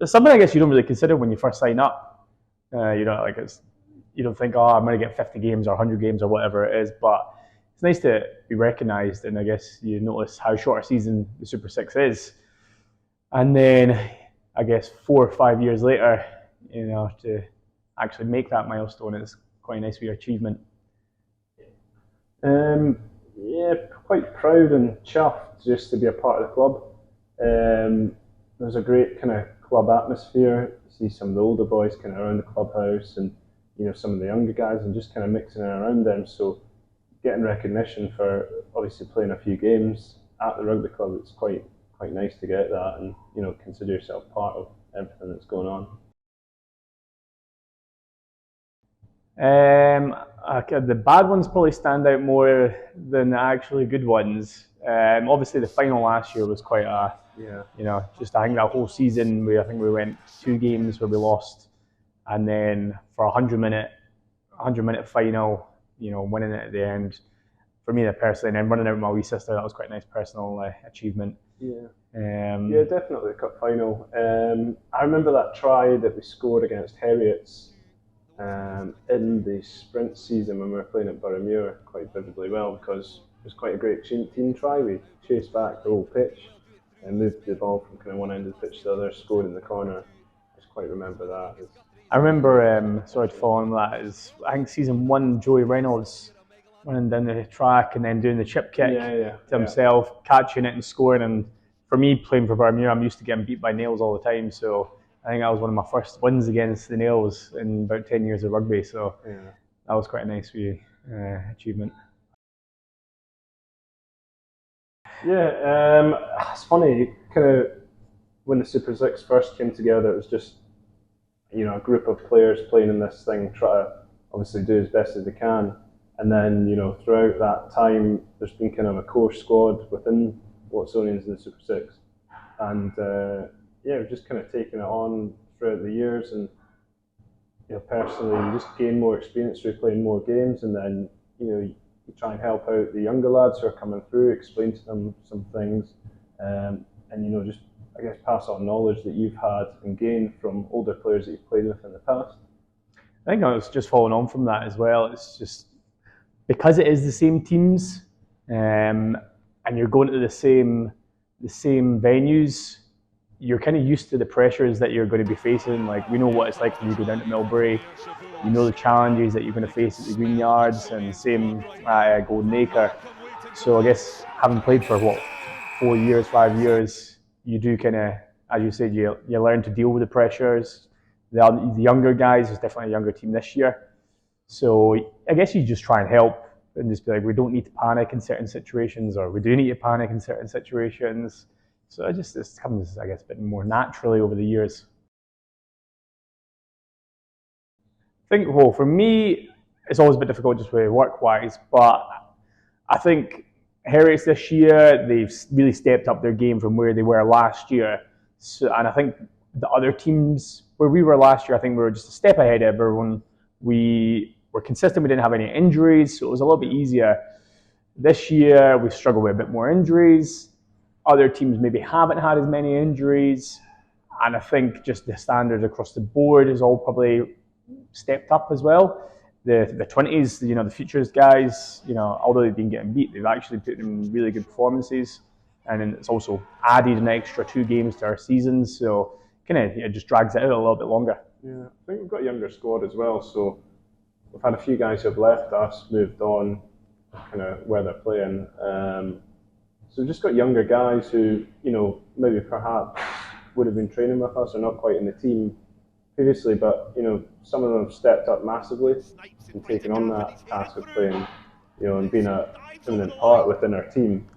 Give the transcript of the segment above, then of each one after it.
It's something I guess you don't really consider when you first sign up. You don't think, oh, I'm going to get 50 games or 100 games or whatever it is, but it's nice to be recognised, and I guess you notice how short a season the Super Six is. And then I guess 4 or 5 years later, to actually make that milestone is quite a nice wee achievement. Yeah, quite proud and chuffed just to be a part of the club. There's a great kind of club atmosphere. See some of the older boys kind of around the clubhouse, and some of the younger guys, and just kind of mixing around them. So getting recognition for obviously playing a few games at the rugby club, it's quite nice to get that, and consider yourself part of everything that's going on. The bad ones probably stand out more than the actually good ones. Obviously, the final last year was quite a, just I think that whole season, I think we went 2 games where we lost, and then for a 100-minute final, winning it at the end. For me, personally, and then running out with my wee sister, that was quite a nice personal achievement. Yeah. Yeah, definitely the cup final. I remember that try that we scored against Heriots in the sprint season when we were playing at Boroughmuir quite vividly well, because it was quite a great team try. We chased back the whole pitch and moved the ball from kind of one end of the pitch to the other, scored in the corner. I just quite remember that. I remember, sorry to fall on that, I think season 1, Joey Reynolds running down the track and then doing the chip kick to himself, catching it and scoring. And for me, playing for Bermuda, I'm used to getting beat by Nails all the time. So I think that was one of my first wins against the Nails in about 10 years of rugby. So that was quite a nice achievement. Yeah, it's funny, kind of when the Super Six first came together, it was just a group of players playing in this thing, try to obviously do as best as they can. And then, throughout that time, there's been kind of a core squad within Watsonians in the Super Six. And we've just kind of taken it on throughout the years. And, personally, you just gain more experience through playing more games. And then, you try and help out the younger lads who are coming through, explain to them some things. And, just, I guess, pass on knowledge that you've had and gained from older players that you've played with in the past. I think I was just following on from that as well. It's just because it is the same teams, and you're going to the same venues, you're kind of used to the pressures that you're going to be facing. Like, we know what it's like when you go down to Millbury. You know the challenges that you're going to face at the Green Yards, and same at Golden Acre. So I guess having played for 4 years, 5 years, you do kind of, as you said, you learn to deal with the pressures. The younger guys, is definitely a younger team this year. So I guess you just try and help and just be like, we don't need to panic in certain situations, or we do need to panic in certain situations. So this comes, I guess, a bit more naturally over the years. I think, well, for me, it's always a bit difficult just with work-wise, but I think Heriots this year, they've really stepped up their game from where they were last year. So, and I think the other teams, where we were last year, I think we were just a step ahead of everyone. We were consistent, we didn't have any injuries, so it was a little bit easier. This year, we've struggled with a bit more injuries. Other teams maybe haven't had as many injuries. And I think just the standard across the board is all probably stepped up as well. The 20s, the futures guys, although they've been getting beat, they've actually put in really good performances. And then it's also added an extra 2 games to our season, so it just drags it out a little bit longer. Yeah, I think we've got a younger squad as well, so we've had a few guys who have left us, moved on, kind of where they're playing. So we've just got younger guys who, maybe perhaps would have been training with us or not quite in the team previously, but some of them have stepped up massively and taken on that task of playing, and being a permanent part within our team.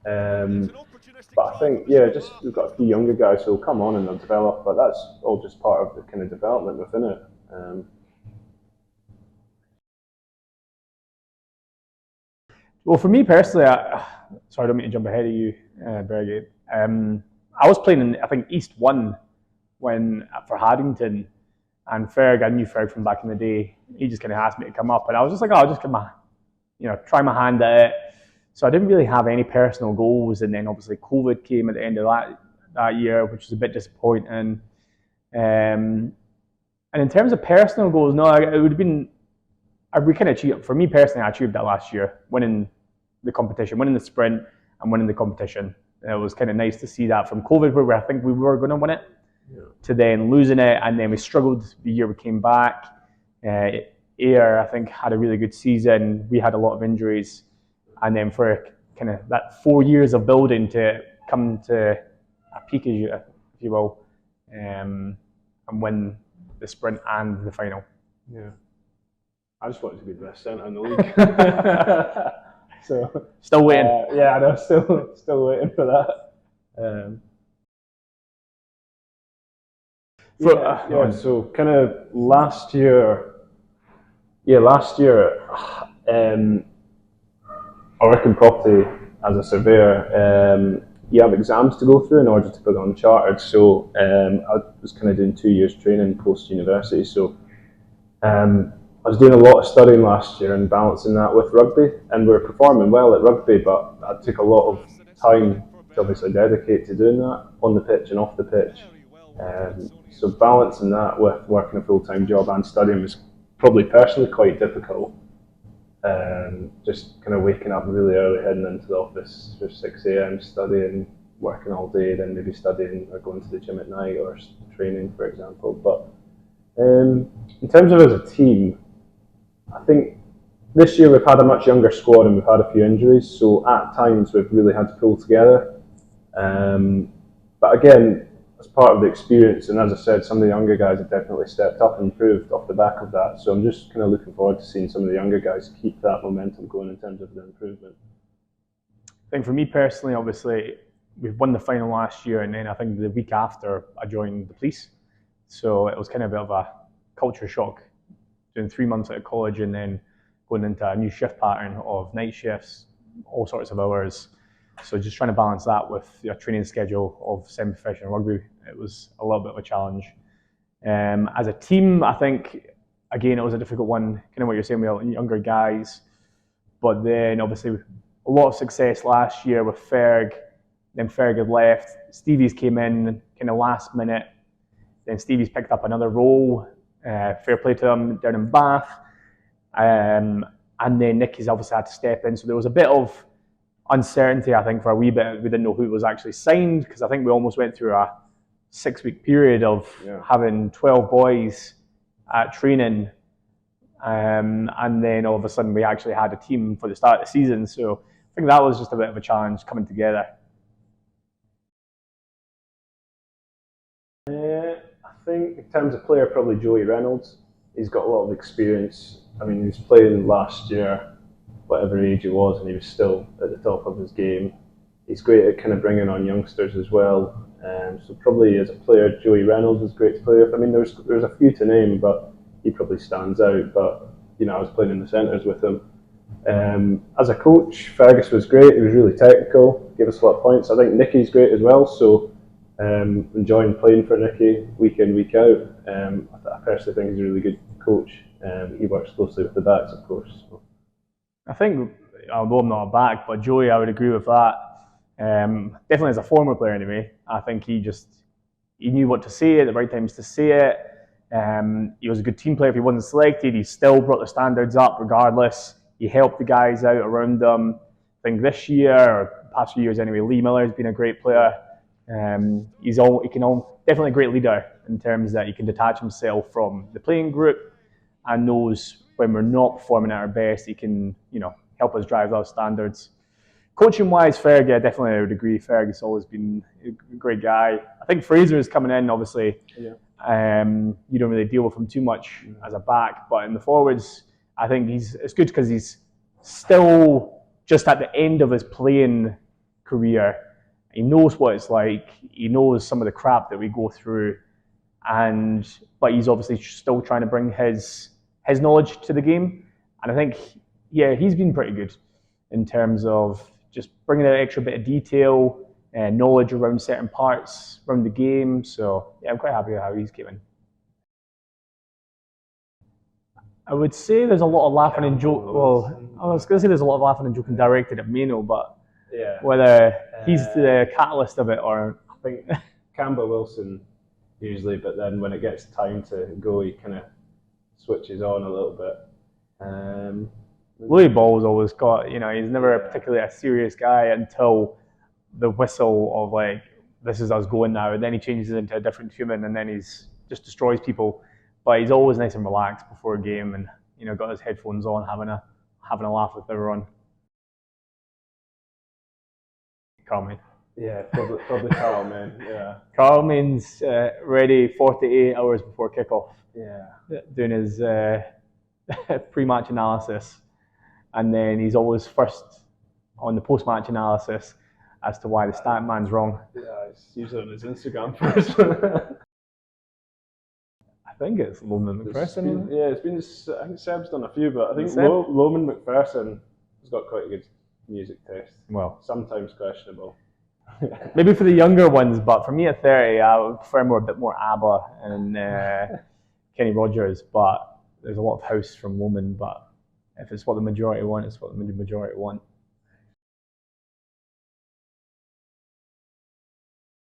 But I think, we've got a few younger guys who will come on and they'll develop, but that's all just part of the kind of development within it. Well, for me personally, sorry, I don't mean to jump ahead of you, Berg. I was playing in, I think, East 1 for Haddington, and Ferg, I knew Ferg from back in the day. He just kind of asked me to come up, and I was just like, oh, I'll just try my hand at it. So I didn't really have any personal goals, and then obviously COVID came at the end of that year, which was a bit disappointing. And in terms of personal goals, no, it would have been, we kind of achieved, for me personally, I achieved that last year, winning the competition, winning the sprint and winning the competition. It was kind of nice to see that from COVID, where I think we were going to win it, to then losing it, and then we struggled the year we came back. Ayr, I think, had a really good season. We had a lot of injuries, and then for kind of that 4 years of building to come to a peak, if you will, and win the sprint and the final. Yeah, I just wanted to be the best centre in the league. So still waiting. Yeah, I know, still waiting for that. So kind of last year, I work in property as a surveyor. You have exams to go through in order to become chartered. So I was kind of doing 2 years training post university. So I was doing a lot of studying last year and balancing that with rugby, and we were performing well at rugby, but I took a lot of time to obviously dedicate to doing that on the pitch and off the pitch. So balancing that with working a full-time job and studying was probably personally quite difficult. Just kind of waking up really early, heading into the office for 6 a.m, studying, working all day, then maybe studying or going to the gym at night or training, for example. But in terms of as a team, I think this year we've had a much younger squad and we've had a few injuries, so at times we've really had to pull together. But again, as part of the experience, and as I said, some of the younger guys have definitely stepped up and improved off the back of that. So I'm just kind of looking forward to seeing some of the younger guys keep that momentum going in terms of the improvement. I think for me personally, obviously, we've won the final last year, and then I think the week after I joined the police. So it was kind of a bit of a culture shock, doing 3 months out of college and then going into a new shift pattern of night shifts, all sorts of hours. So just trying to balance that with a training schedule of semi-professional rugby, it was a little bit of a challenge. As a team, I think, again, it was a difficult one, kind of what you're saying, we had younger guys, but then obviously a lot of success last year with Ferg, then Ferg had left, Stevie's came in kind of last minute, then Stevie's picked up another role, fair play to him down in Bath, and then Nicky's obviously had to step in, so there was a bit of uncertainty, I think, for a wee bit. We didn't know who was actually signed, because I think we almost went through a 6-week period of having 12 boys at training, and then all of a sudden we actually had a team for the start of the season. So I think that was just a bit of a challenge coming together. I think in terms of player, probably Joey Reynolds. He's got a lot of experience. I mean, he was playing last year, whatever age he was, and he was still at the top of his game. He's great at kind of bringing on youngsters as well. So probably as a player, Joey Reynolds was great to play with. I mean, there's a few to name, but he probably stands out. But I was playing in the centres with him. As a coach, Fergus was great. He was really technical, gave us a lot of points. I think Nicky's great as well. So enjoying playing for Nicky week in, week out. I personally think he's a really good coach. He works closely with the backs, of course. So. I think, although I'm not a back, but Joey, I would agree with that. Definitely as a former player anyway, I think he knew what to say at the right times to say it. He was a good team player. If he wasn't selected, he still brought the standards up regardless. He helped the guys out around him. I think this year, or past few years anyway, Lee Miller's been a great player. Definitely a great leader in terms that he can detach himself from the playing group and knows when we're not performing at our best, he can, help us drive those standards. Coaching wise, Ferg, yeah, definitely I would agree. Ferg has always been a great guy. I think Fraser is coming in, obviously. Yeah. You don't really deal with him too much as a back, but in the forwards, I think it's good because he's still just at the end of his playing career. He knows what it's like. He knows some of the crap that we go through, but he's obviously still trying to bring his knowledge to the game, and I think he's been pretty good in terms of just bringing an extra bit of detail and knowledge around certain parts around the game. So yeah, I'm quite happy with how he's given. I would say there's a lot of laughing and joking. Well, I was going to say there's a lot of laughing and joking directed at Mano, but whether he's the catalyst of it or I think Campbell Wilson usually, but then when it gets time to go, he kind of switches on a little bit. Louis Ball's always got, he's never particularly a serious guy until the whistle of like, this is us going now, and then he changes into a different human, and then he's just destroys people. But he's always nice and relaxed before a game, and got his headphones on, having a laugh with everyone. Carlman. Yeah, probably Carlman. Yeah. Carlman's ready 48 hours before kickoff. Yeah. Doing his pre-match analysis, and then he's always first on the post-match analysis as to why the stat man's wrong. Yeah, it's usually on his Instagram first. I think it's Loman McPherson. It's been. I think Seb's done a few, but I think Loman McPherson has got quite a good music taste. Well, sometimes questionable. Maybe for the younger ones, but for me at 30, I would prefer a bit more ABBA and Kenny Rogers. But there's a lot of house from Loman. But if it's what the majority want, it's what the majority want.